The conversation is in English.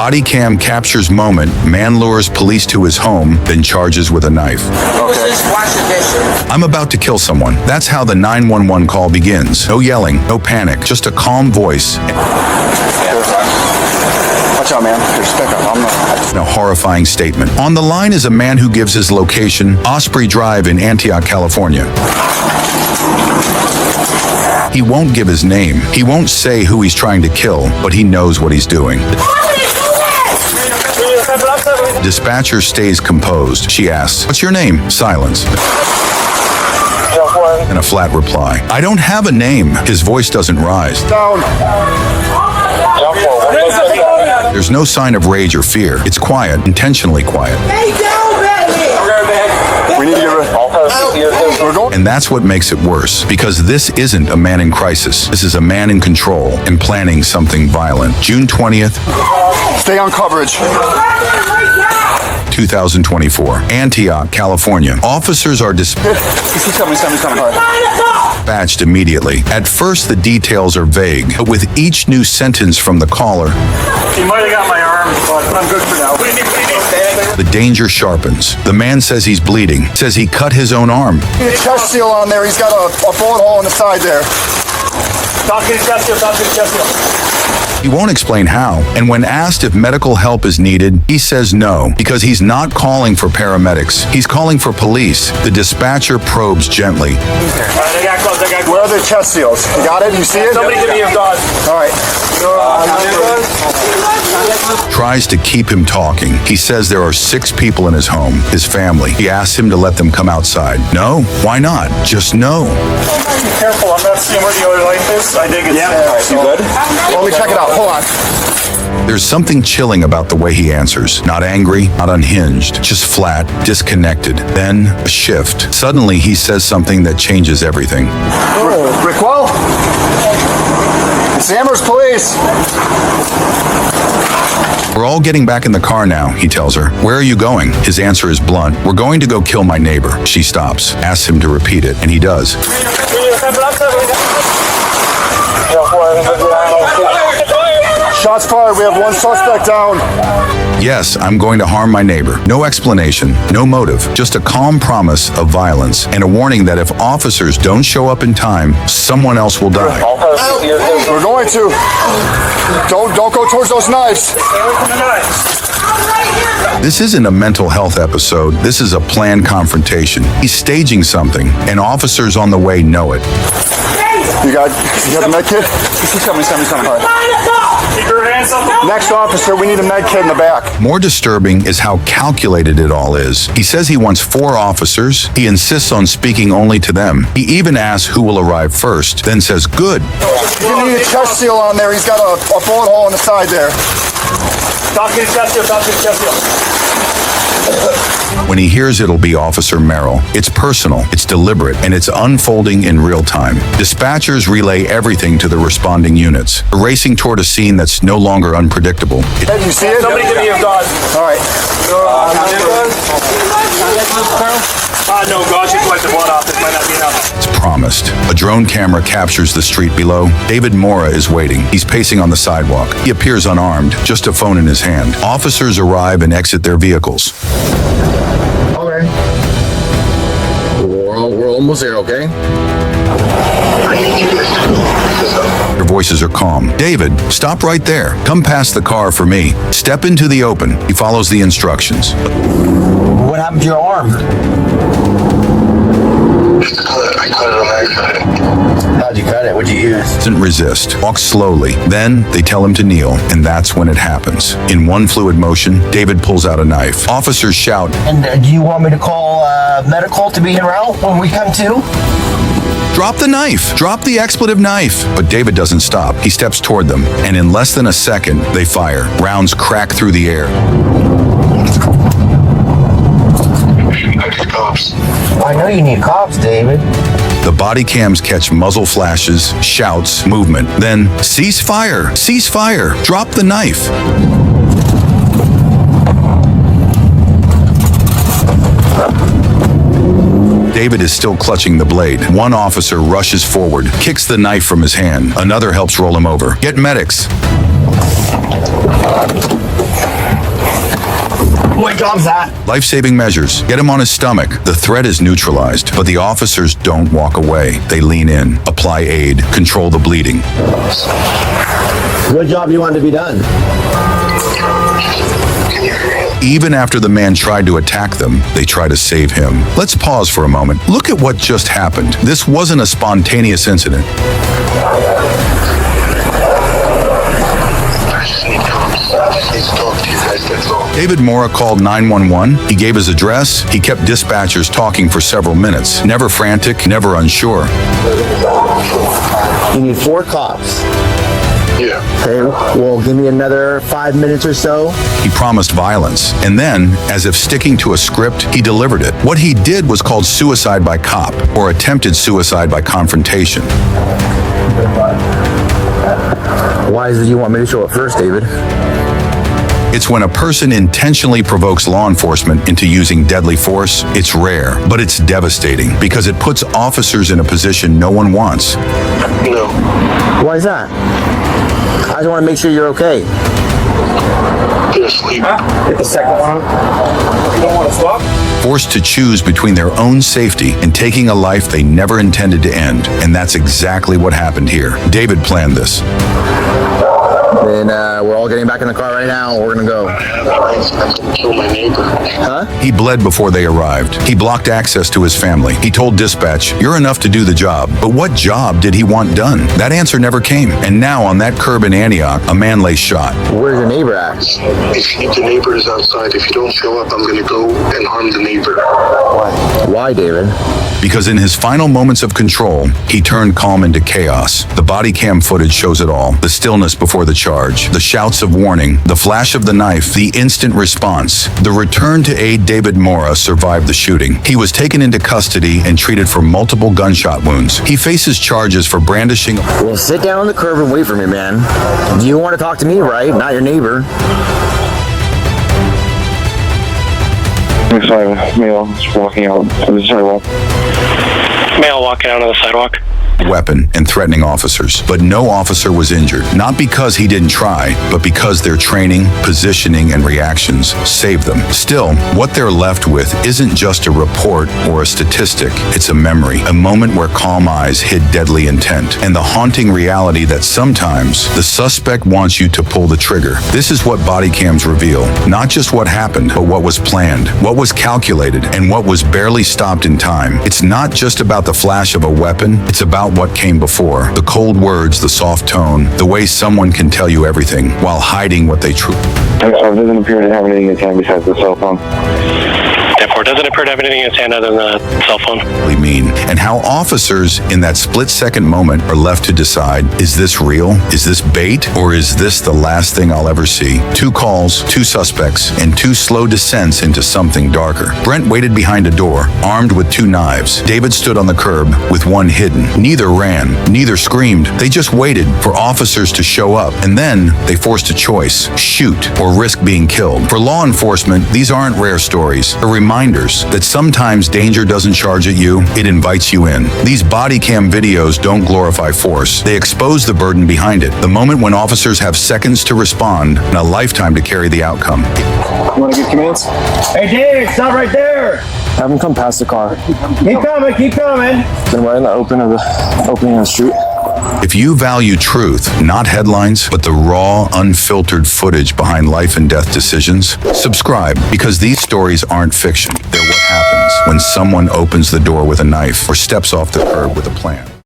Body cam captures moment. Man lures police to his home, then charges with a knife. Okay. I'm about to kill someone. That's how the 911 call begins. No yelling, no panic, just a calm voice Watch out, man. There's pickup. I'm not. and a horrifying statement. On the line is a man who gives his location, Osprey Drive in Antioch, California. He won't give his name. He won't say who he's trying to kill, but he knows what he's doing. Dispatcher stays composed. She asks, "What's your name?" Silence. And a flat reply. "I don't have a name." His voice doesn't rise. Down. There's no sign of rage or fear. It's quiet, intentionally quiet. We need to get rid of. We're going. And that's what makes it worse, because this isn't a man in crisis. This is a man in control and planning something violent. June 20th, Stay on coverage. 2024, Antioch, California. Officers are He's coming. All right. dispatched immediately. At first, the details are vague, but with each new sentence from the caller, He might have got my arm, but I'm good for now. the danger sharpens. The man says he's bleeding, says he cut his own arm. Chest seal on there. He's got a bullet hole in the side there. Talk to the chest seal, talk to the chest seal. He won't explain how, and when asked if medical help is needed, he says no, because he's not calling for paramedics. He's calling for police. The dispatcher probes gently, All right, they got close, Where are the chest seals? You got it? You see it? Somebody give me your gun. All right. tries to keep him talking. He says there are 6 people in his home, his family. He asks him to let them come outside. No? Why not? Just no. Be careful, I'm not seeing where the other light is. I think it's... All right, you good? Well, let me check it out. Hold on. There's something chilling about the way he answers. Not angry, not unhinged, just flat, disconnected. Then a shift. Suddenly he says something that changes everything. Rickwell? It's Amherst Police. We're all getting back in the car now, he tells her. Where are you going? His answer is blunt. We're going to go kill my neighbor. She stops, asks him to repeat it, and he does. Shots fired. We have one suspect down. Yes, I'm going to harm my neighbor. No explanation, no motive, just a calm promise of violence and a warning that if officers don't show up in time, someone else will die. We're going to. Don't go towards those knives. This isn't a mental health episode. This is a planned confrontation. He's staging something, and officers on the way know it. You got the med kit? He's coming. All right. Keep your hands up. Next officer, we need a med kit in the back. More disturbing is how calculated it all is. He says he wants 4 officers. He insists on speaking only to them. He even asks who will arrive first, then says, "Good." You need a chest seal on there. He's got a bullet hole in the side there. Talk to the chest seal, talk to the chest seal. When he hears it'll be Officer Merrill, it's personal, it's deliberate, and it's unfolding in real time. Dispatchers relay everything to the responding units, racing toward a scene that's no longer unpredictable. Hey, you see it? Somebody give me your gun. All right. No, God, just wipe the blood off. This might not be enough. It's promised. A drone camera captures the street below. David Mora is waiting. He's pacing on the sidewalk. He appears unarmed, just a phone in his hand. Officers arrive and exit their vehicles. Okay. We're almost there, okay? Their voices are calm. "David, stop right there. Come past the car for me. Step into the open." He follows the instructions. What happened to your arm? I cut it on the side. How'd you cut it? What'd you use? Doesn't resist. Walks slowly. Then they tell him to kneel, and that's when it happens. In one fluid motion, David pulls out a knife. Officers shout, And do you want me to call medical to be around when we come to? "Drop the knife! Drop the expletive knife!" But David doesn't stop. He steps toward them, and in less than a second, they fire. Rounds crack through the air. I need cops. I know you need cops, David. The body cams catch muzzle flashes, shouts, movement. Then, "Cease fire! Cease fire! Drop the knife!" David is still clutching the blade. One officer rushes forward, kicks the knife from his hand. Another helps roll him over. "Get medics!" What job's that? Life-saving measures. Get him on his stomach. The threat is neutralized, but the officers don't walk away. They lean in, apply aid, control the bleeding. What job you want to be done? Even after the man tried to attack them, they try to save him. Let's pause for a moment. Look at what just happened. This wasn't a spontaneous incident. David Mora called 911. He gave his address. He kept dispatchers talking for several minutes. Never frantic, never unsure. You need 4 cops. Yeah. Okay, well, give me another 5 minutes or so. He promised violence, and then, as if sticking to a script, he delivered it. What he did was called suicide by cop, or attempted suicide by confrontation. Why did you want me to show up first, David? It's when a person intentionally provokes law enforcement into using deadly force. It's rare, but it's devastating because it puts officers in a position no one wants. No. Why is that? I just want to make sure you're okay. You're asleep. Hit the second one. You don't want to swap? Forced to choose between their own safety and taking a life they never intended to end. And that's exactly what happened here. David planned this. Then we're all getting back in the car right now. We're gonna go. I'm gonna kill my neighbor. Huh? He bled before they arrived. He blocked access to his family. He told dispatch, "You're enough to do the job." But what job did he want done? That answer never came. And now on that curb in Antioch, a man lay shot. Where's your neighbor at? If the neighbor is outside, if you don't show up, I'm gonna go and harm the neighbor. Why, David? Because in his final moments of control, he turned calm into chaos. The Bodycam footage shows it all. The stillness before the charge, the shouts of warning, the flash of the knife, the instant response. The return to aid David Mora survived the shooting. He was taken into custody and treated for multiple gunshot wounds. He faces charges for brandishing. Well, sit down on the curb and wait for me, man. Do you want to talk to me, right? Not your neighbor. Sorry, male just walking out on the sidewalk. Male walking out on the sidewalk. Weapon and threatening officers. But no officer was injured. Not because he didn't try, but because their training, positioning, and reactions saved them. Still, what they're left with isn't just a report or a statistic. It's a memory. A moment where calm eyes hid deadly intent. And the haunting reality that sometimes the suspect wants you to pull the trigger. This is what body cams reveal. Not just what happened, but what was planned, what was calculated, and what was barely stopped in time. It's not just about the flash of a weapon. It's about what came before. The cold words, the soft tone, the way someone can tell you everything while hiding what they truly. So it doesn't appear to have anything in its hand besides the cell phone. Therefore, it doesn't appear to have anything in its hand other than the cell phone. mean, and how officers in that split-second moment are left to decide, is this real? Is this bait? Or is this the last thing I'll ever see? 2 calls, 2 suspects, and 2 slow descents into something darker. Brent waited behind a door, armed with 2 knives. David stood on the curb with one hidden. Neither ran, neither screamed. They just waited for officers to show up, and then they forced a choice: shoot or risk being killed. For law enforcement, these aren't rare stories. They're reminders that sometimes danger doesn't charge at you, it invites you in. These body cam videos don't glorify force. They expose the burden behind it, the moment when officers have seconds to respond and a lifetime to carry the outcome. You want to give commands? Hey, Dave, stop right there. Have him come past the car. Keep coming, keep coming. Then right in the opening of the street. If you value truth, not headlines, but the raw, unfiltered footage behind life and death decisions, subscribe, because these stories aren't fiction. They're what happens when someone opens the door with a knife or steps off the curb with a plan.